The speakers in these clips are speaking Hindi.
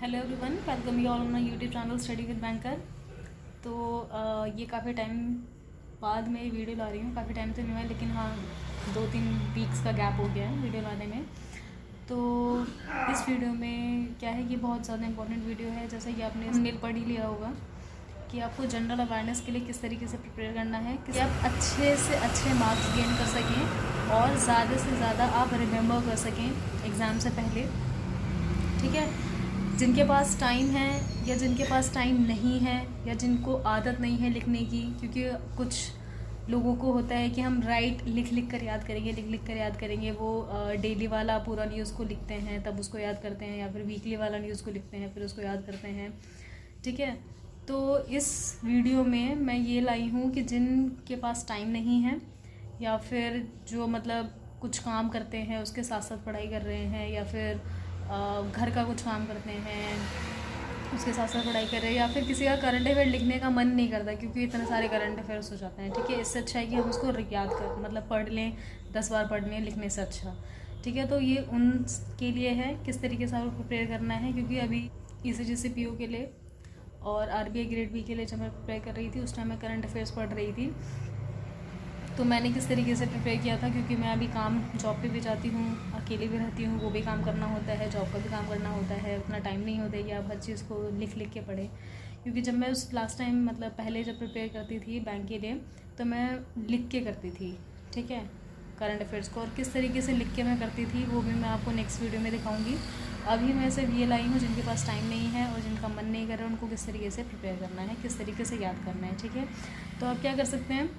Hello everyone, welcome you all on my YouTube channel study with banker. तो ये काफ़ी टाइम बाद मैं वीडियो ला रही हूँ। काफ़ी टाइम तो नहीं हुआ, लेकिन हाँ 2-3 वीक्स का गैप हो गया है वीडियो लाने में। तो इस वीडियो में क्या है, ये बहुत ज़्यादा इंपॉर्टेंट वीडियो है। जैसा कि आपने मेल पढ़ ही लिया होगा कि आपको जनरल अवेयरनेस के लिए किस तरीके से प्रिपेयर करना है कि आप अच्छे से अच्छे मार्क्स गेन कर सकें और ज़्यादा से ज़्यादा आप रिमेंबर कर सकें एग्ज़ाम से पहले। ठीक है, जिनके पास टाइम है या जिनके पास टाइम नहीं है या जिनको आदत नहीं है लिखने की, क्योंकि कुछ लोगों को होता है कि हम लिख लिख कर याद करेंगे। वो डेली वाला पूरा न्यूज़ को लिखते हैं तब उसको याद करते हैं, या फिर वीकली वाला न्यूज़ को लिखते हैं फिर उसको याद करते हैं। ठीक है, तो इस वीडियो में मैं ये लाई हूँ कि जिनके पास टाइम नहीं है या फिर जो मतलब कुछ काम करते हैं उसके साथ साथ पढ़ाई कर रहे हैं, या फिर घर का कुछ काम करते हैं उसके साथ साथ पढ़ाई कर रहे हैं, या फिर किसी का करंट अफेयर लिखने का मन नहीं करता क्योंकि इतने सारे करंट अफेयर्स हो जाते हैं। ठीक है, इससे अच्छा है कि हम उसको याद कर मतलब पढ़ लें, 10 बार पढ़ लें लिखने से अच्छा। ठीक है, तो ये उनके लिए है किस तरीके से आपको प्रिपेयर करना है, क्योंकि अभी ECGC PO के लिए और RBI ग्रेड B के लिए जब मैं प्रिपेयर कर रही थी उस टाइम मैं करंट अफेयर्स पढ़ रही थी। तो मैंने किस तरीके से प्रिपेयर किया था, क्योंकि मैं अभी जॉब पे भी जाती हूँ, अकेले भी रहती हूँ, वो भी काम करना होता है, जॉब का भी काम करना होता है, उतना टाइम नहीं होता है कि आप हर चीज़ को लिख लिख के पढ़ें। क्योंकि जब मैं उस लास्ट टाइम मतलब पहले जब प्रिपेयर करती थी बैंक के लिए तो मैं लिख के करती थी। ठीक है, करंट अफेयर्स को, और किस तरीके से लिख के मैं करती थी वो भी मैं आपको नेक्स्ट वीडियो में दिखाऊंगी। अभी मैं सिर्फ ये लाई हूँ जिनके पास टाइम नहीं है और जिनका मन नहीं कर रहा है उनको किस तरीके से प्रिपेयर करना है, किस तरीके से याद करना है। ठीक है, तो आप क्या कर सकते हैं,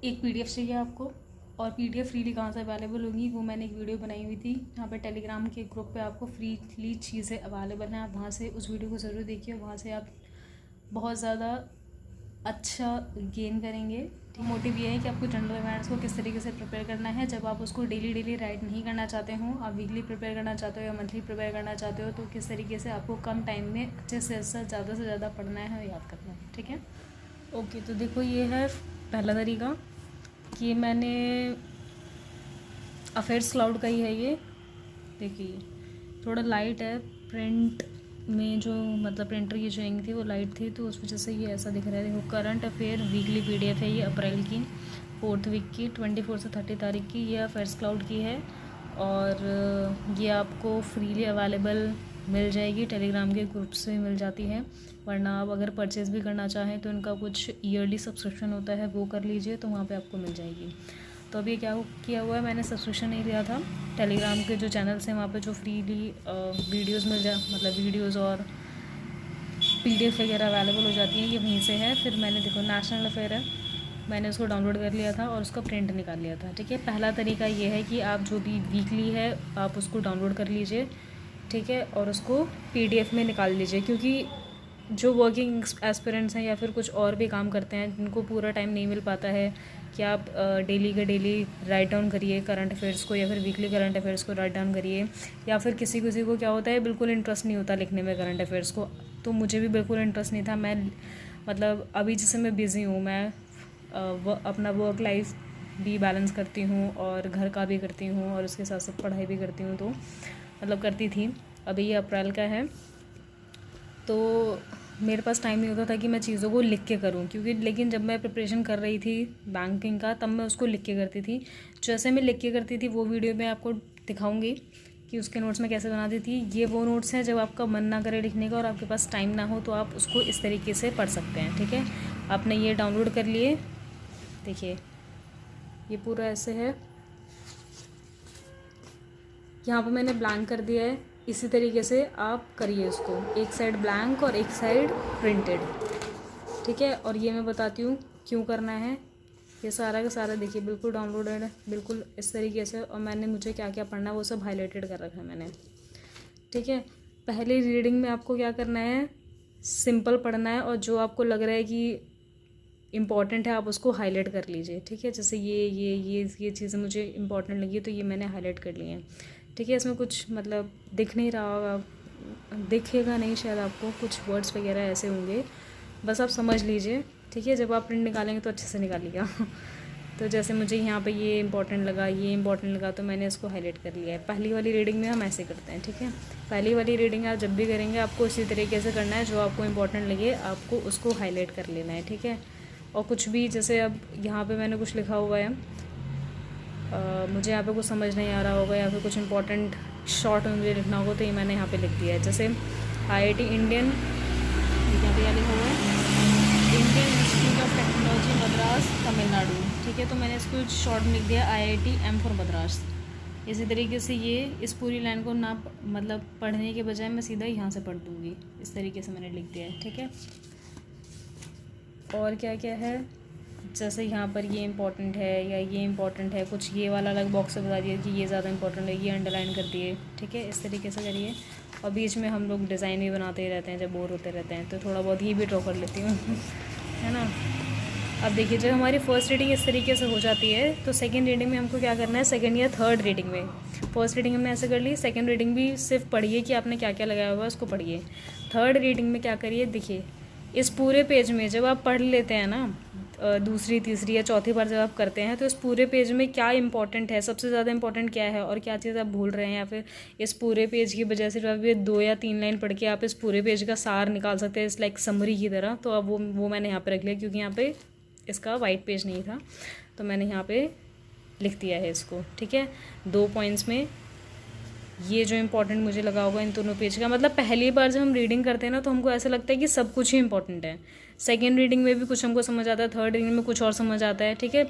एक PDF चाहिए आपको, और PDF फ्रीली कहाँ से अवेलेबल होगी वो मैंने एक वीडियो बनाई हुई थी। यहाँ पे टेलीग्राम के ग्रुप पे आपको फ्रीली चीज़ें अवेलेबल हैं, आप वहाँ से उस वीडियो को ज़रूर देखिए, वहाँ से आप बहुत ज़्यादा अच्छा गेन करेंगे। मोटिव ये है कि आपको जनरल अवेयरनेस को किस तरीके से प्रिपेयर करना है। जब आप उसको डेली राइट नहीं करना चाहते हो, आप वीकली प्रिपेयर करना चाहते हो या मंथली प्रिपेयर करना चाहते हो, तो किस तरीके से आपको कम टाइम में अच्छे से अच्छा ज़्यादा से ज़्यादा पढ़ना है और याद करना है। ठीक है, ओके, तो देखो ये है पहला तरीका कि मैंने अफेयर्स क्लाउड का ही है ये। देखिए थोड़ा लाइट है, प्रिंट में जो मतलब प्रिंटर की जो इंक थी वो लाइट थी तो उस वजह से ये ऐसा दिख रहा है। देखो, करंट अफेयर वीकली PDF है ये, अप्रैल की 4th वीक की 24 से 30 तारीख की। ये अफेयर्स क्लाउड की है और ये आपको फ्रीली अवेलेबल मिल जाएगी, टेलीग्राम के ग्रुप से मिल जाती है। वरना आप अगर परचेज़ भी करना चाहें तो इनका कुछ ईयरली सब्सक्रिप्शन होता है, वो कर लीजिए तो वहाँ पे आपको मिल जाएगी। तो अभी क्या किया हुआ है, मैंने सब्सक्रिप्शन नहीं लिया था, टेलीग्राम के जो चैनल्स हैं वहाँ पे जो फ्रीली वीडियोस मतलब वीडियोस और PDF वगैरह अवेलेबल हो जाती हैं, ये वहीं से है। फिर मैंने देखो नेशनल अफेयर है, मैंने उसको डाउनलोड कर लिया था और उसका प्रिंट निकाल लिया था। ठीक है, पहला तरीका ये है कि आप जो भी वीकली है आप उसको डाउनलोड कर लीजिए। ठीक है, और उसको PDF में निकाल लीजिए, क्योंकि जो वर्किंग एस्पिरेंट्स हैं या फिर कुछ और भी काम करते हैं जिनको पूरा टाइम नहीं मिल पाता है कि आप डेली के डेली राइट डाउन करिए करंट अफेयर्स को, या फिर वीकली करंट अफेयर्स को राइट डाउन करिए, या फिर किसी किसी को क्या होता है बिल्कुल इंटरेस्ट नहीं होता लिखने में करंट अफेयर्स को। तो मुझे भी बिल्कुल इंटरेस्ट नहीं था। मैं मतलब अभी जैसे मैं बिज़ी हूँ, मैं अपना वर्क लाइफ भी बैलेंस करती हूँ और घर का भी करती हूँ और उसके साथ साथ पढ़ाई भी करती हूँ, तो मतलब करती थी। अभी ये अप्रैल का है तो मेरे पास टाइम नहीं होता था कि मैं चीज़ों को लिख के करूं, क्योंकि लेकिन जब मैं प्रिपरेशन कर रही थी बैंकिंग का तब मैं उसको लिख के करती थी। जैसे मैं लिख के करती थी वो वीडियो मैं आपको दिखाऊंगी कि उसके नोट्स मैं कैसे बनाती थी। ये वो नोट्स हैं जब आपका मन ना करे लिखने का और आपके पास टाइम ना हो तो आप उसको इस तरीके से पढ़ सकते हैं। ठीक है, आपने ये डाउनलोड कर लिए, देखिए ये पूरा ऐसे है, यहाँ पर मैंने ब्लैंक कर दिया है। इसी तरीके से आप करिए इसको, एक साइड ब्लैंक और एक साइड प्रिंटेड। ठीक है, और ये मैं बताती हूँ क्यों करना है। ये सारा का सारा देखिए बिल्कुल डाउनलोडेड है, बिल्कुल इस तरीके से, और मैंने मुझे क्या क्या पढ़ना है वो सब हाईलाइटेड कर रखा है मैंने। ठीक है, पहले रीडिंग में आपको क्या करना है, सिंपल पढ़ना है और जो आपको लग रहा है कि इम्पॉर्टेंट है आप उसको हाईलाइट कर लीजिए। ठीक है, जैसे ये चीज़ें मुझे इम्पॉर्टेंट लगी तो ये मैंने हाईलाइट कर ली हैं। ठीक है, इसमें कुछ मतलब दिख नहीं रहा होगा, दिखेगा नहीं शायद आपको, कुछ वर्ड्स वगैरह ऐसे होंगे, बस आप समझ लीजिए। ठीक है, जब आप प्रिंट निकालेंगे तो अच्छे से निकालिएगा। तो जैसे मुझे यहाँ पे ये इंपॉर्टेंट लगा, ये इंपॉर्टेंट लगा, तो मैंने इसको हाईलाइट कर लिया है। पहली वाली रीडिंग में हम ऐसे करते हैं, ठीक है। पहली वाली रीडिंग आप जब भी करेंगे आपको इसी तरीके से करना है, जो आपको इंपॉर्टेंट लगे आपको उसको हाईलाइट कर लेना है, ठीक है। और कुछ भी जैसे अब यहाँ पे मैंने कुछ लिखा हुआ है, मुझे यहाँ पे कुछ समझ नहीं आ रहा होगा या फिर कुछ इंपॉर्टेंट शॉर्ट में मुझे लिखना होगा, तो ये मैंने यहाँ पे लिख दिया है। जैसे IIT इंडियन, यहाँ पे क्या लिखा हुआ है, Indian institute of technology Madras Tamil Nadu, ठीक है। तो मैंने इसको शॉर्ट में लिख दिया IIT M फॉर मद्रास। इसी तरीके से ये इस पूरी लाइन को ना मतलब पढ़ने के बजाय मैं सीधा यहाँ से पढ़ दूँगी, इस तरीके से मैंने लिख दिया है, ठीक है। और क्या क्या है, जैसे यहाँ पर ये इंपॉर्टेंट है या ये इंपॉर्टेंट है, कुछ ये वाला अलग बॉक्स से बता दिया कि ये ज़्यादा इंपॉर्टेंट है, ये अंडरलाइन कर दिए, ठीक है। इस तरीके से करिए। और बीच में हम लोग डिज़ाइन भी बनाते ही रहते हैं जब बोर होते रहते हैं, तो थोड़ा बहुत ये भी ड्रॉ कर लेती हूँ है ना। अब देखिए जब हमारी फर्स्ट रीडिंग इस तरीके से हो जाती है, तो सेकंड रीडिंग में हमको क्या करना है, सेकंड या थर्ड रीडिंग में, फर्स्ट रीडिंग हमने ऐसे कर ली, सेकंड रीडिंग भी सिर्फ पढ़िए कि आपने क्या क्या लगाया हुआ है उसको पढ़िए। थर्ड रीडिंग में क्या करिए, देखिए इस पूरे पेज में जब आप पढ़ लेते हैं ना, दूसरी तीसरी या चौथी बार जब आप करते हैं, तो इस पूरे पेज में क्या इंपॉर्टेंट है, सबसे ज़्यादा इंपॉर्टेंट क्या है और क्या चीज़ आप भूल रहे हैं, या फिर इस पूरे पेज की वजह से जब आप ये 2 या 3 लाइन पढ़ के आप इस पूरे पेज का सार निकाल सकते हैं, इस लाइक समरी की तरह। तो अब वो मैंने यहाँ पे रख लिया, क्योंकि यहाँ पे इसका वाइट पेज नहीं था, तो मैंने यहाँ पे लिख दिया है इसको, ठीक है। 2 पॉइंट्स में ये जो इंपॉर्टेंट मुझे लगा होगा इन दोनों पेज का, मतलब पहली बार जब हम रीडिंग करते हैं ना, तो हमको ऐसा लगता है कि सब कुछ ही इंपॉर्टेंट है। सेकेंड रीडिंग में भी कुछ हमको समझ आता है, थर्ड रीडिंग में कुछ और समझ आता है, ठीक है।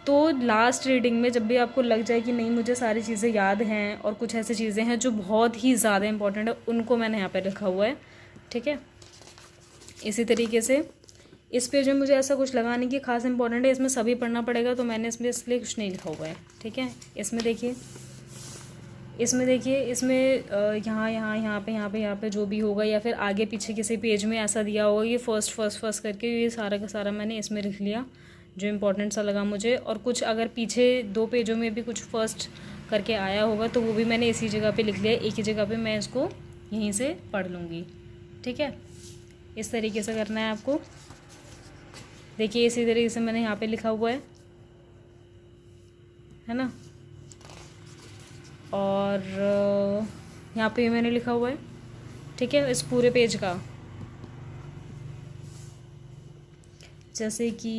तो लास्ट रीडिंग में जब भी आपको लग जाए कि नहीं मुझे सारी चीज़ें याद हैं और कुछ ऐसी चीज़ें हैं जो बहुत ही ज़्यादा इंपॉर्टेंट है, उनको मैंने यहाँ पर लिखा हुआ है, ठीक है। इसी तरीके से इस पेज में मुझे ऐसा कुछ लगा नहीं कि खास इंपॉर्टेंट है, इसमें सभी पढ़ना पड़ेगा, तो मैंने इसमें इसलिए कुछ नहीं लिखा हुआ है, ठीक है। इसमें देखिए इसमें यहाँ पे जो भी होगा, या फिर आगे पीछे किसी पेज में ऐसा दिया होगा, ये फर्स्ट करके ये सारा का सारा मैंने इसमें लिख लिया जो इम्पोर्टेंट सा लगा मुझे। और कुछ अगर पीछे 2 पेजों में भी कुछ फर्स्ट करके आया होगा, तो वो भी मैंने इसी जगह पे लिख लिया, एक ही जगह पे मैं इसको यहीं से पढ़ लूँगी, ठीक है। इस तरीके से करना है आपको। देखिए इसी तरीके से मैंने यहाँ पे लिखा हुआ है ना। और यहाँ पे मैंने लिखा हुआ है, ठीक है, इस पूरे पेज का। जैसे कि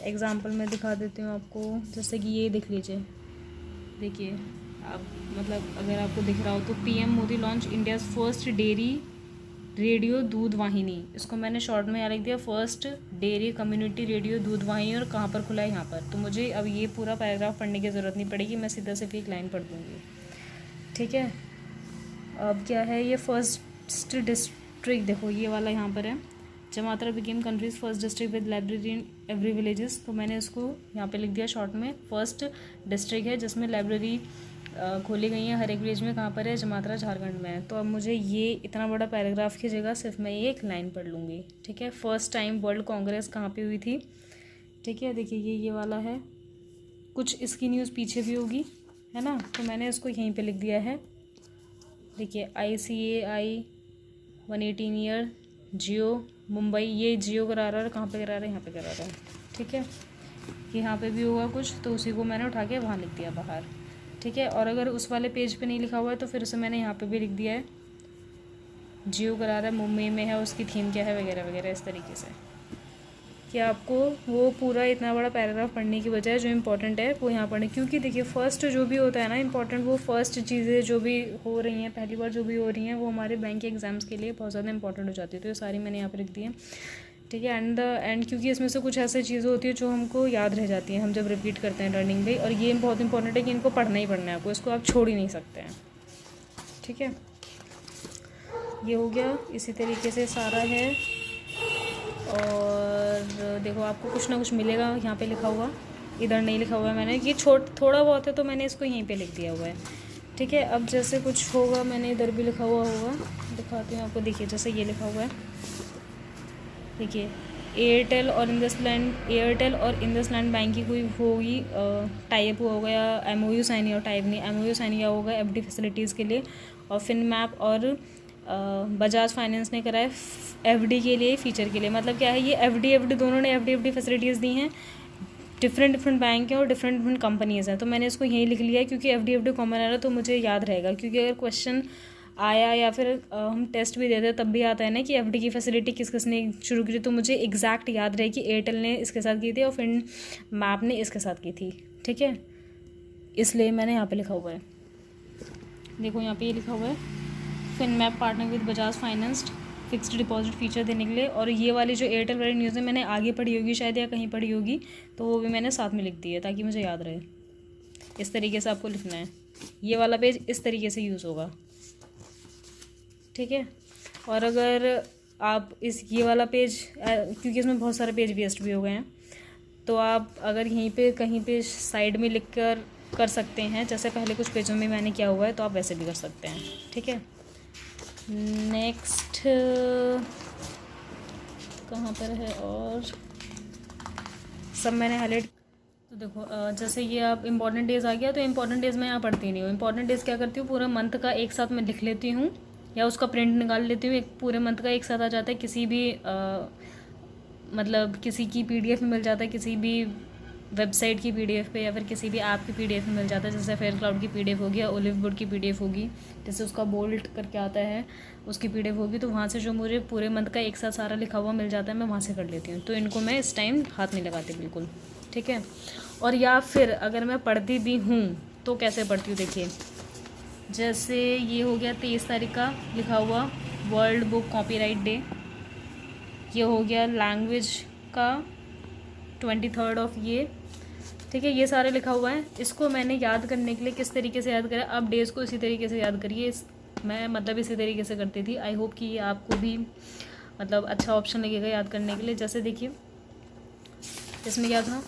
एग्जांपल मैं दिखा देती हूँ आपको, जैसे कि ये देख लीजिए, देखिए आप मतलब अगर आपको दिख रहा हो तो PM Modi launch India's first dairy radio दूध वाहिनी, इसको मैंने शॉर्ट में यहाँ लिख दिया, फर्स्ट डेयरी कम्युनिटी रेडियो दूध वाहिनी, और कहाँ पर खुला है, यहाँ पर। तो मुझे अब ये पूरा पैराग्राफ पढ़ने की ज़रूरत नहीं पड़ेगी, मैं सीधा सिर्फ एक लाइन पढ़ दूँगी, ठीक है। अब क्या है, ये फर्स्ट डिस्ट्रिक्ट, देखो ये वाला यहाँ पर है, Jamtara became country's first district with library in every villages, तो मैंने इसको यहाँ पे लिख दिया शॉर्ट में, फर्स्ट डिस्ट्रिक्ट है जिसमें लाइब्रेरी खोली गई है हर एक विलेज में, कहाँ पर है, जमात्रा झारखंड में है। तो अब मुझे ये इतना बड़ा पैराग्राफ की जगह सिर्फ मैं ये एक लाइन पढ़ लूँगी, ठीक है। फर्स्ट टाइम वर्ल्ड कांग्रेस कहाँ पे हुई थी, ठीक है। देखिए ये वाला है, कुछ इसकी न्यूज़ पीछे भी होगी, है ना, तो मैंने इसको यहीं पे लिख दिया है। देखिए ICAI 118 ईयर जियो मुंबई, ये जियो करा रहा है, कहाँ पे करा रहा है, यहाँ पे करा रहा है, ठीक है। यहाँ पे भी होगा कुछ, तो उसी को मैंने उठा के वहाँ लिख दिया बाहर, ठीक है। और अगर उस वाले पेज पे नहीं लिखा हुआ है तो फिर उसे मैंने यहाँ पे भी लिख दिया है, जियो करा रहा है, मुंबई में है, उसकी थीम क्या है, वगैरह वगैरह, इस तरीके से कि आपको वो पूरा इतना बड़ा पैराग्राफ पढ़ने की बजाय जो इंपॉर्टेंट है वो यहाँ पढ़ने, क्योंकि देखिए फर्स्ट जो भी होता है ना इंपॉर्टेंट, वो फर्स्ट चीज़ें जो भी हो रही हैं पहली बार जो भी हो रही हैं, वो हमारे बैंक के एग्ज़ाम्स के लिए बहुत ज़्यादा इंपॉर्टेंट हो जाती है। तो ये सारी मैंने यहाँ पर लिख दी है, ठीक है। एंड क्योंकि इसमें से कुछ ऐसी चीज़ें होती है जो हमको याद रह जाती हैं हम जब रिपीट करते हैं लर्निंग में, और ये बहुत इंपॉर्टेंट है कि इनको पढ़ना ही पढ़ना है आपको, इसको आप छोड़ ही नहीं सकते हैं, ठीक है। ये हो गया, इसी तरीके से सारा है। और देखो आपको कुछ ना कुछ मिलेगा यहाँ पे लिखा हुआ, इधर नहीं लिखा हुआ है मैंने, ये थोड़ा बहुत है तो मैंने इसको यहीं पे लिख दिया हुआ है, ठीक है। अब जैसे कुछ होगा मैंने इधर भी लिखा हुआ होगा, दिखाती हूँ आपको। देखिए जैसे ये लिखा हुआ है, देखिए एयरटेल और इंडसलैंड बैंक की कोई होगी टाइप हुआ होगा, या MOU साइन या टाइप नहीं, MOU साइन किया होगा FD फैसिलिटीज़ के लिए, और फिनमैप और बजाज फाइनेंस ने कराए FD के लिए, फीचर के लिए। मतलब क्या है, ये FD दोनों ने FD फैसिलिटीज़ दी हैं, डिफरेंट डिफरेंट बैंक हैं और डिफरेंट डिफरेंट कंपनीज़ हैं। तो मैंने इसको यहीं लिख लिया है क्योंकि एफ डी कॉमन आ रहा है तो मुझे याद रहेगा, क्योंकि अगर क्वेश्चन आया या फिर हम टेस्ट भी देते हैं तब भी आता है ना कि एफडी की फैसिलिटी किस किसने शुरू की थी, तो मुझे एग्जैक्ट याद रहे कि एयरटेल ने इसके साथ की थी और फिर मैप ने इसके साथ की थी। ठीक है, इसलिए मैंने यहाँ पे लिखा हुआ है, देखो यहाँ पे ये लिखा हुआ है Finmap partner with Bajaj financed fixed deposit feature देने के लिए। और ये वाली जो एयरटेल वाली न्यूज़ है मैंने आगे पढ़ी होगी शायद या कहीं पढ़ी होगी, तो वो भी मैंने साथ में लिख दी है ताकि मुझे याद रहे। इस तरीके से आपको लिखना है, ये वाला पेज इस तरीके से यूज़ होगा। ठीक है, और अगर आप ये वाला पेज, क्योंकि इसमें बहुत सारे पेज वेस्ट भी हो गए हैं, तो आप अगर यहीं पे कहीं पे साइड में लिख कर सकते हैं, जैसे पहले कुछ पेजों में मैंने किया हुआ है, तो आप वैसे भी कर सकते हैं। ठीक है, नेक्स्ट कहाँ पर है, और सब मैंने हाईलाइट। तो देखो जैसे ये आप इम्पॉर्टेंट डेज़ आ गया, तो इम्पॉर्टेंट डेज़ मैं यहाँ पढ़ती नहीं हूँ। इम्पॉर्टेंट डेज़ क्या करती हूँ, पूरा मंथ का एक साथ मैं लिख लेती हूँ या उसका प्रिंट निकाल लेती हूँ, एक पूरे मंथ का एक साथ आ जाता है, किसी भी मतलब किसी की पीडीएफ में मिल जाता है, किसी भी वेबसाइट की पीडीएफ पे या फिर किसी भी ऐप की पीडीएफ में मिल जाता है। जैसे फेयर क्लाउड की पीडीएफ होगी या ओलिव वुड की पीडीएफ होगी, जैसे उसका बोल्ट करके आता है उसकी पीडीएफ होगी, तो वहाँ से जो मुझे पूरे मंथ का एक साथ सारा लिखा हुआ मिल जाता है, मैं वहाँ से कर लेती हूँ। तो इनको मैं इस टाइम हाथ नहीं लगाती बिल्कुल। ठीक है, और या फिर अगर मैं पढ़ती भी हूँ तो कैसे पढ़ती हूँ, देखिए जैसे ये हो गया 23 तारीख का लिखा हुआ वर्ल्ड बुक कॉपीराइट डे, ये हो गया लैंग्वेज का 23 ऑफ ये। ठीक है, ये सारे लिखा हुआ है। इसको मैंने याद करने के लिए किस तरीके से याद करा, आप डेज़ को इसी तरीके से याद करिए। मैं मतलब इसी तरीके से करती थी। आई होप कि ये आपको भी मतलब अच्छा ऑप्शन लगेगा याद करने के लिए। जैसे देखिए इसमें क्या था,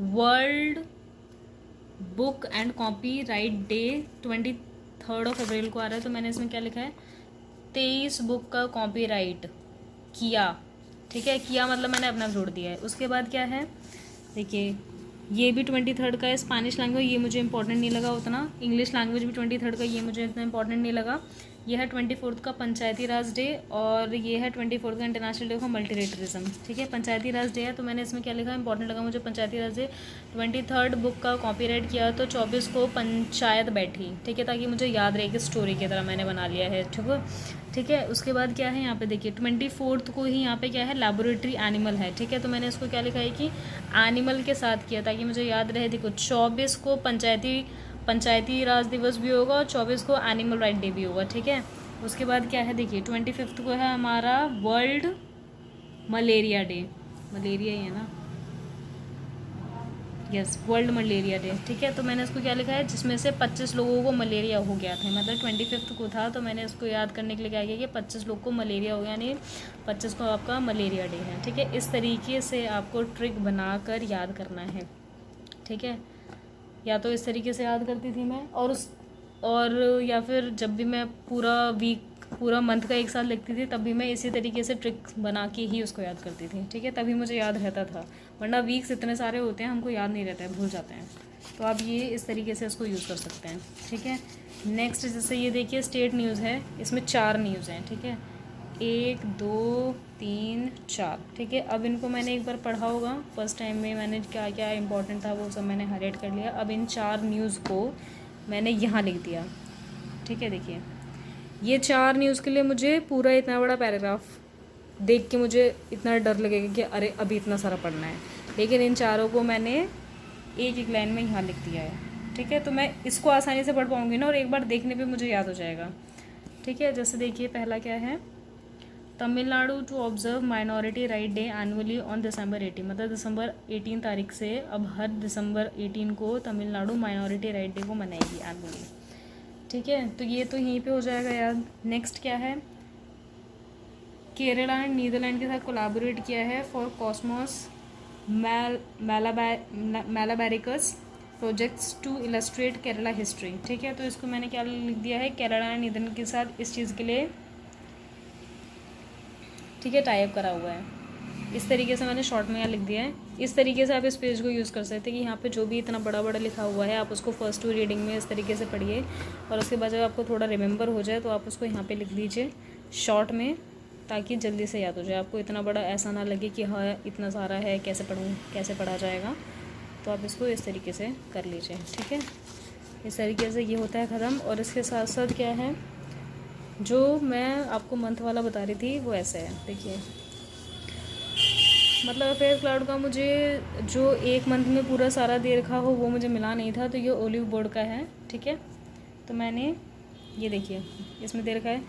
world book and copy right day 23 अप्रैल को आ रहा है, तो मैंने इसमें क्या लिखा है, 23 बुक का कॉपीराइट किया। ठीक है, किया मतलब मैंने अपना जोड़ दिया है। उसके बाद क्या है, देखिए ये भी 23 का है, स्पेनिश लैंग्वेज, ये मुझे इंपॉर्टेंट नहीं लगा उतना। इंग्लिश लैंग्वेज भी 23 का, ये मुझे इतना इंपॉर्टेंट नहीं लगा। ये है 24 का पंचायती राज डे, और ये है 24 का इंटरनेशनल डे ऑफ मल्टीलेटरिज्म। ठीक है, पंचायती राज डे है, तो मैंने इसमें क्या लिखा, इंपॉर्टेंट लगा मुझे पंचायती राज डे। 23 बुक का कॉपीराइट किया तो 24 को पंचायत बैठी। ठीक है, ताकि मुझे याद रहे कि स्टोरी की तरह मैंने बना लिया है। ठीक है, उसके बाद क्या है यहाँ पे देखिए 24 को ही यहाँ पे क्या है, लैबोरेटरी एनिमल है। ठीक है, तो मैंने इसको क्या लिखा है कि एनिमल के साथ किया ताकि मुझे याद रहे। देखो 24 को पंचायती राज दिवस भी होगा और 24 को एनिमल राइट डे भी होगा। ठीक है, उसके बाद क्या है, देखिए 25 को है हमारा वर्ल्ड मलेरिया डे, मलेरिया ही है ना, यस वर्ल्ड मलेरिया डे। ठीक है, तो मैंने इसको क्या लिखा है, जिसमें से 25 लोगों को मलेरिया हो गया था, मतलब 25 को था, तो मैंने इसको याद करने के लिए क्या किया कि 25 लोग को मलेरिया हो गया, यानी 25 को आपका मलेरिया डे है। ठीक है, इस तरीके से आपको ट्रिक बनाकर याद करना है। ठीक है, या तो इस तरीके से याद करती थी मैं, और या फिर जब भी मैं पूरा मंथ का एक साथ लिखती थी तब भी मैं इसी तरीके से ट्रिक बना के ही उसको याद करती थी। ठीक है, तभी मुझे याद रहता था, वरना वीक्स इतने सारे होते हैं हमको याद नहीं रहता है, भूल जाते हैं। तो आप ये इस तरीके से इसको यूज़ कर सकते हैं। ठीक है, नेक्स्ट जैसे ये देखिए स्टेट न्यूज़ है, इसमें 4 न्यूज़ हैं। ठीक है, 1 2 3 4। ठीक है, अब इनको मैंने एक बार पढ़ा होगा, फर्स्ट टाइम में मैंने क्या क्या इंपॉर्टेंट था वो सब मैंने हाईलाइट कर लिया। अब इन 4 न्यूज़ को मैंने यहाँ लिख दिया। ठीक है, देखिए ये 4 न्यूज़ के लिए मुझे पूरा इतना बड़ा पैराग्राफ देख के मुझे इतना डर लगेगा कि अरे अभी इतना सारा पढ़ना है, लेकिन इन 4 को मैंने एक एक लाइन में यहाँ लिख दिया है। ठीक है, तो मैं इसको आसानी से पढ़ पाऊँगी ना, और एक बार देखने पे मुझे याद हो जाएगा। ठीक है, जैसे देखिए पहला क्या है, Tamil Nadu to observe minority right day annually on December 18, मतलब दिसंबर 18 तारीख से अब हर दिसंबर 18 को तमिलनाडु माइनॉरिटी राइट डे को मनाएगी एनुअली। ठीक है, तो ये तो यहीं पे हो जाएगा याद। नेक्स्ट क्या है, केरला ने नीदरलैंड के साथ कोलैबोरेट किया है for cosmos Malabaricus projects to illustrate Kerala history. ठीक है, तो इसको मैंने क्या लिख दिया है, केरला ने नीदरलैंड के साथ इस चीज़ के लिए ठीक है टाइप करा हुआ है। इस तरीके से मैंने शॉर्ट में यहाँ लिख दिया है। इस तरीके से आप इस पेज को यूज़ कर सकते हैं कि यहाँ पे जो भी इतना बड़ा बड़ा लिखा हुआ है आप उसको फर्स्ट 2 रीडिंग में इस तरीके से पढ़िए, और उसके बाद जब आपको थोड़ा रिमेंबर हो जाए तो आप उसको यहाँ पे लिख लीजिए शॉर्ट में, ताकि जल्दी से याद हो जाए। आपको इतना बड़ा ऐसा ना लगे कि हाँ इतना सारा है कैसे पढ़ूँ, कैसे पढ़ा जाएगा। तो आप इसको इस तरीके से कर लीजिए, ठीक है। इस तरीके से ये होता है ख़त्म। और इसके साथ साथ क्या है, जो मैं आपको मंथ वाला बता रही थी वो ऐसा है, देखिए। मतलब फेस क्लाउड का मुझे जो एक मंथ में पूरा सारा दे रखा हो वो मुझे मिला नहीं था, तो ये ओलिव बोर्ड का है, ठीक है। तो मैंने ये देखिए इसमें दे रखा है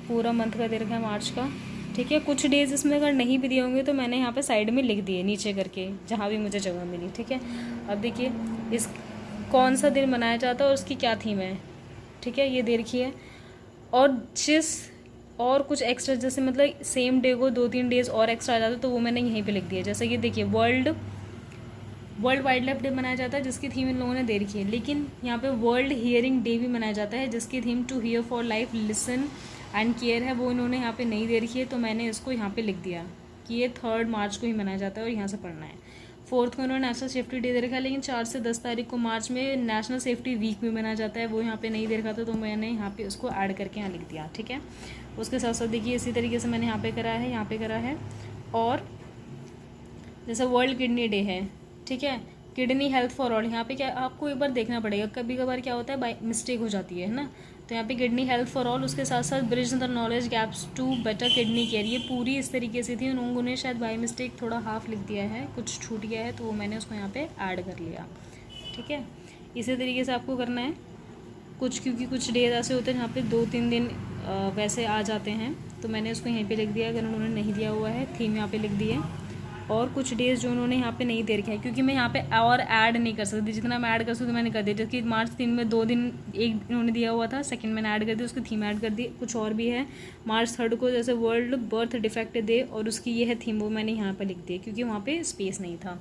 पूरा मंथ का, दे रखा है मार्च का, ठीक है। कुछ डेज़ इसमें अगर नहीं भी दिए होंगे तो मैंने यहाँ पे साइड में लिख दिए नीचे करके, जहाँ भी मुझे जगह मिली, ठीक है। अब देखिए इस कौन सा दिन मनाया जाता है और उसकी क्या थीम है, ठीक है, ये दे रखी है। और जिस और कुछ एक्स्ट्रा, जैसे मतलब सेम डे को 2-3 डेज़ और एक्स्ट्रा आ जाता है तो वो मैंने यहीं पे लिख दिया। जैसे कि देखिए वर्ल्ड वाइल्ड लाइफ डे मनाया जाता है जिसकी थीम इन लोगों ने दे रखी है, लेकिन यहाँ पे वर्ल्ड हियरिंग डे भी मनाया जाता है जिसकी theme to hear for life listen and care है, वो इन्होंने यहाँ पे नहीं दे रखी है। तो मैंने इसको यहाँ पे लिख दिया कि ये 3 मार्च को ही मनाया जाता है और यहाँ से पढ़ना है। 4 को इन्होंने नेशनल सेफ्टी डे दे रखा है, लेकिन 4 से 10 तारीख को मार्च में नेशनल सेफ्टी वीक भी मनाया जाता है, वो यहाँ पे नहीं दे रखा था, तो मैंने यहाँ पे उसको ऐड करके यहाँ लिख दिया, ठीक है। उसके साथ साथ देखिए इसी तरीके से मैंने यहाँ पे करा है, यहाँ पे करा है। और जैसे वर्ल्ड किडनी डे है, ठीक है, किडनी हेल्थ फॉर ऑल, यहाँ पे क्या आपको एक बार देखना पड़ेगा, कभी कभार क्या होता है बाई मिस्टेक हो जाती है ना। तो यहाँ पे किडनी हेल्थ फॉर ऑल, उसके साथ साथ bridge the knowledge gaps to better kidney care, ये पूरी इस तरीके से थी। उन लोगों ने शायद बाई मिस्टेक थोड़ा हाफ लिख दिया है, कुछ छूट गया है, तो वो मैंने उसको यहाँ पे ऐड कर लिया, ठीक है। इसी तरीके से आपको करना है कुछ, क्योंकि कुछ डेज ऐसे होते हैं जहाँ पे 2-3 दिन वैसे आ जाते हैं, तो मैंने उसको यहीं पे लिख दिया। अगर उन्होंने नहीं दिया हुआ है थीम यहाँ पे लिख दी है। और कुछ डेज़ जो उन्होंने यहाँ पे नहीं दे रखा है, क्योंकि मैं यहाँ पे और ऐड नहीं कर सकती, जितना मैं ऐड कर सकती मैंने कर दिया। जबकि मार्च 3 में 2 दिन एक इन्होंने दिया हुआ था, सेकंड मैंने ऐड कर दी, उसकी थीम ऐड कर दी। कुछ और भी है मार्च 3 को, जैसे वर्ल्ड बर्थ डिफेक्ट डे, और उसकी ये है थीम, वो मैंने यहाँ पर लिख दी क्योंकि वहाँ पर स्पेस नहीं था।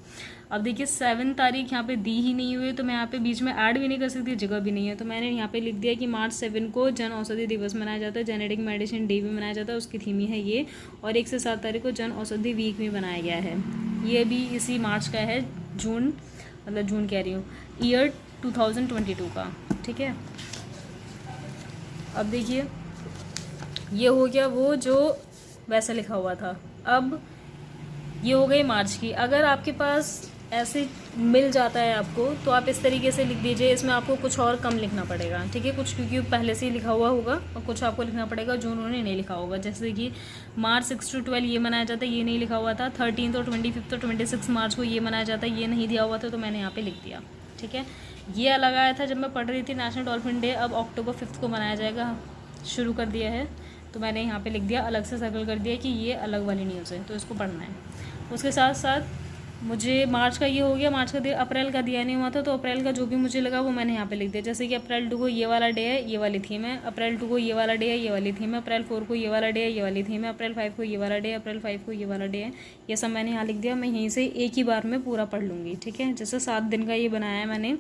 अब देखिए 7 तारीख यहाँ पे दी ही नहीं हुई, तो मैं यहाँ पे बीच में ऐड भी नहीं कर सकती, जगह भी नहीं है, तो मैंने यहाँ पे लिख दिया कि मार्च 7 को जन औषधि दिवस मनाया जाता है, जेनेटिक मेडिसिन डे भी मनाया जाता है, उसकी थीम ही है ये। और 1 से 7 तारीख को जन औषधि वीक भी बनाया गया है, ये भी इसी मार्च का है, जून, मतलब जून कह रही हूँ, ईयर 2022 का, ठीक है। अब देखिए ये हो गया वो जो वैसा लिखा हुआ था। अब ये हो गई मार्च की। अगर आपके पास ऐसे मिल जाता है आपको, तो आप इस तरीके से लिख दीजिए, इसमें आपको कुछ और कम लिखना पड़ेगा, ठीक है। कुछ क्योंकि पहले से ही लिखा हुआ होगा और कुछ आपको लिखना पड़ेगा जो उन्होंने नहीं लिखा होगा। जैसे कि मार्च 6 to 12 ये मनाया जाता है, ये नहीं लिखा हुआ था। 13 और 25 और 26 मार्च को ये मनाया जाता है, ये नहीं दिया हुआ था, तो मैंने यहाँ पर लिख दिया, ठीक है। ये अलग आया था जब मैं पढ़ रही थी नेशनल डॉल्फिन डे, अब अक्टूबर 5 को मनाया जाएगा, शुरू कर दिया है, तो मैंने यहाँ पे लिख दिया, अलग से सर्कल कर दिया कि ये अलग वाली न्यूज़ है, तो इसको पढ़ना है। उसके साथ साथ मुझे मार्च का ये हो गया, मार्च का अप्रैल का दिया नहीं हुआ था, तो अप्रैल का जो भी मुझे लगा वो मैंने यहाँ पे लिख दिया। जैसे कि अप्रैल 2 को ये वाला डे है, ये वाली थीम है। अप्रैल 2 को ये वाला डे है, ये वाली थीम है। अप्रैल 4 को ये वाला डे है, ये वाली थीम है। अप्रैल 5 को ये वाला डे है, अप्रैल 5 को ये वाला डे है। ये सब मैंने यहाँ लिख दिया। मैं यहीं से एक ही बार में पूरा पढ़ लूँगी, ठीक है। जैसे 7 दिन का ये बनाया है मैंने,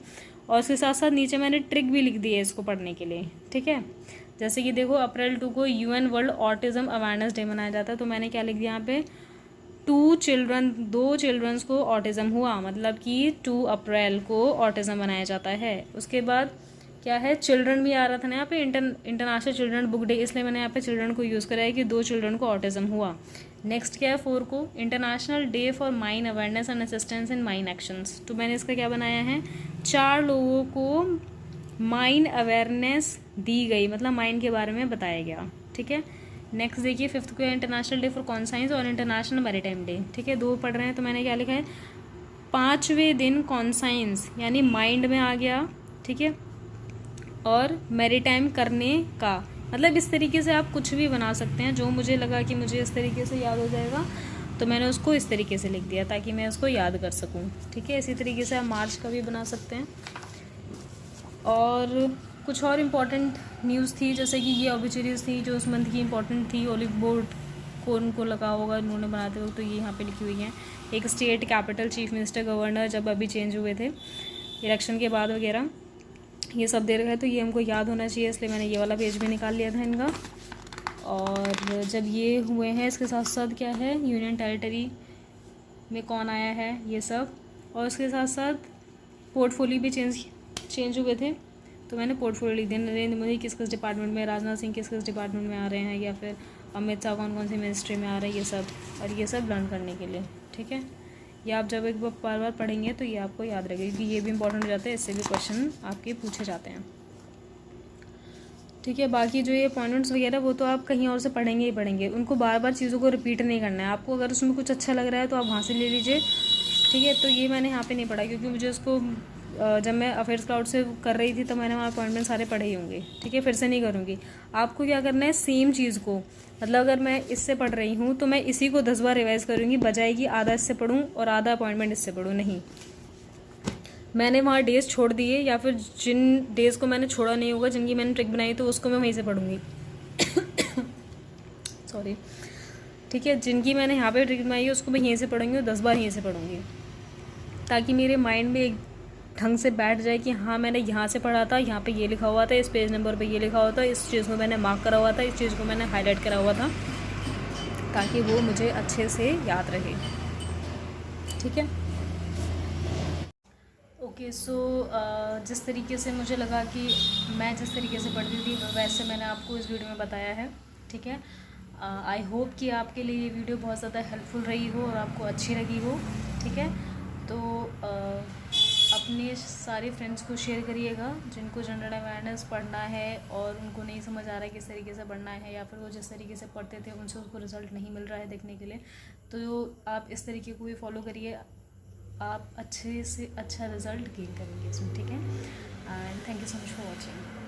और उसके साथ साथ नीचे मैंने ट्रिक भी लिख दी है इसको पढ़ने के लिए, ठीक है। जैसे कि देखो अप्रैल 2 को UN world autism awareness day मनाया जाता है, तो मैंने क्या लिख दिया यहाँ पे, 2 चिल्ड्रंस को ऑटिज़म हुआ, मतलब कि 2 अप्रैल को ऑटिज़म मनाया जाता है। उसके बाद क्या है, चिल्ड्रन भी आ रहा था ना यहाँ पे, इंटरनेशनल चिल्ड्रन बुक डे, इसलिए मैंने यहाँ पे चिल्ड्रन को यूज़ करा है कि 2 चिल्ड्रन को ऑटिज़म हुआ। नेक्स्ट क्या है 4 को, international day for mine awareness and assistance in mine actions, तो मैंने इसका क्या बनाया है, 4 लोगों को माइन अवेयरनेस दी गई, मतलब माइन के बारे में बताया गया, ठीक है। नेक्स्ट देखिए 5 को इंटरनेशनल डे फॉर कॉन्साइंस और इंटरनेशनल मैरीटाइम डे, ठीक है। 2 पढ़ रहे हैं तो मैंने क्या लिखा है, 5वें दिन कॉन्साइंस यानी माइंड में आ गया, ठीक है, और मैरीटाइम करने का, मतलब इस तरीके से आप कुछ भी बना सकते हैं। जो मुझे लगा कि मुझे इस तरीके से याद हो जाएगा, तो मैंने उसको इस तरीके से लिख दिया ताकि मैं उसको याद कर सकूं, ठीक है। इसी तरीके से आप मार्च का भी बना सकते हैं। और कुछ और इम्पॉर्टेंट न्यूज़ थी, जैसे कि ये ऑबिचुरीज थी जो उस मंथ की इम्पॉर्टेंट थी, ओलिव बोर्ड को उनको लगा होगा इन्होंने बनाते हुए, तो ये यहाँ पे लिखी हुई हैं। एक state capital, chief minister, governor जब अभी चेंज हुए थे इलेक्शन के बाद वगैरह, ये सब दे रखा है, तो ये हमको याद होना चाहिए, इसलिए मैंने ये वाला पेज भी निकाल लिया था इनका। और जब ये हुए हैं, इसके साथ साथ क्या है, यूनियन टेरिटरी में कौन आया है ये सब, और उसके साथ साथ पोर्टफोलियो भी चेंज हुए थे, तो मैंने पोर्टफोलियो लिख दिया। नरेंद्र मोदी किस किस डिपार्टमेंट में, राजनाथ सिंह किस किस डिपार्टमेंट में आ रहे हैं, या फिर अमित शाह कौन कौन सी मिनिस्ट्री में आ रहे हैं, ये सब, और ये सब लर्न करने के लिए, ठीक है। ये आप जब एक बार बार पढ़ेंगे तो ये आपको याद रहेगा, क्योंकि ये भी इंपॉर्टेंट हो जाता है, इससे भी क्वेश्चन आपके पूछे जाते हैं। ठीक है, बाकी जो ये पॉइंट्स वगैरह वो तो आप कहीं और से पढ़ेंगे ही पढ़ेंगे, उनको बार बार चीज़ों को रिपीट नहीं करना है आपको। अगर उसमें कुछ अच्छा लग रहा है तो आप वहाँ से ले लीजिए। ठीक है, तो ये मैंने यहाँ पे नहीं पढ़ा, क्योंकि मुझे उसको जब मैं अफेयर्स क्लाउड से कर रही थी तो मैंने वहाँ अपॉइंटमेंट सारे पढ़े ही होंगे। ठीक है, फिर से नहीं करूँगी। आपको क्या करना है, सेम चीज़ को, मतलब अगर मैं इससे पढ़ रही हूँ तो मैं इसी को 10 बार रिवाइज़ करूँगी, बजाय कि आधा इससे पढ़ूँ और आधा अपॉइंटमेंट इससे पढ़ूँ। नहीं, मैंने वहाँ डेज़ छोड़ दिए, या फिर जिन डेज़ को मैंने छोड़ा नहीं होगा, जिनकी मैंने ट्रिक बनाई तो उसको मैं वहीं से पढ़ूँगी। सॉरी। ठीक है, जिनकी मैंने यहाँ पे ट्रिक बनाई है उसको मैं यहीं से पढ़ूँगी और 10 बार यहीं से पढ़ूँगी, ताकि मेरे माइंड में एक ढंग से बैठ जाए कि हाँ मैंने यहाँ से पढ़ा था, यहाँ पे ये लिखा हुआ था, इस पेज नंबर पे ये लिखा हुआ था, इस चीज़ को मैंने मार्क करा हुआ था, इस चीज़ को मैंने हाईलाइट करा हुआ था, ताकि वो मुझे अच्छे से याद रहे। ठीक है, ओके। सो जिस तरीके से मुझे लगा कि मैं जिस तरीके से पढ़ती थी वैसे मैंने आपको इस वीडियो में बताया है। ठीक है, आई होप कि आपके लिए ये वीडियो बहुत ज़्यादा हेल्पफुल रही हो और आपको अच्छी लगी हो। ठीक है, तो अपने सारे फ्रेंड्स को शेयर करिएगा जिनको जनरल अवेयरनेस पढ़ना है और उनको नहीं समझ आ रहा है किस तरीके से पढ़ना है, या फिर वो जिस तरीके से पढ़ते थे उनसे उसको रिज़ल्ट नहीं मिल रहा है देखने के लिए, तो आप इस तरीके को भी फॉलो करिए, आप अच्छे से अच्छा रिज़ल्ट गेन करेंगे इसमें। ठीक है, and thank you so much for watching.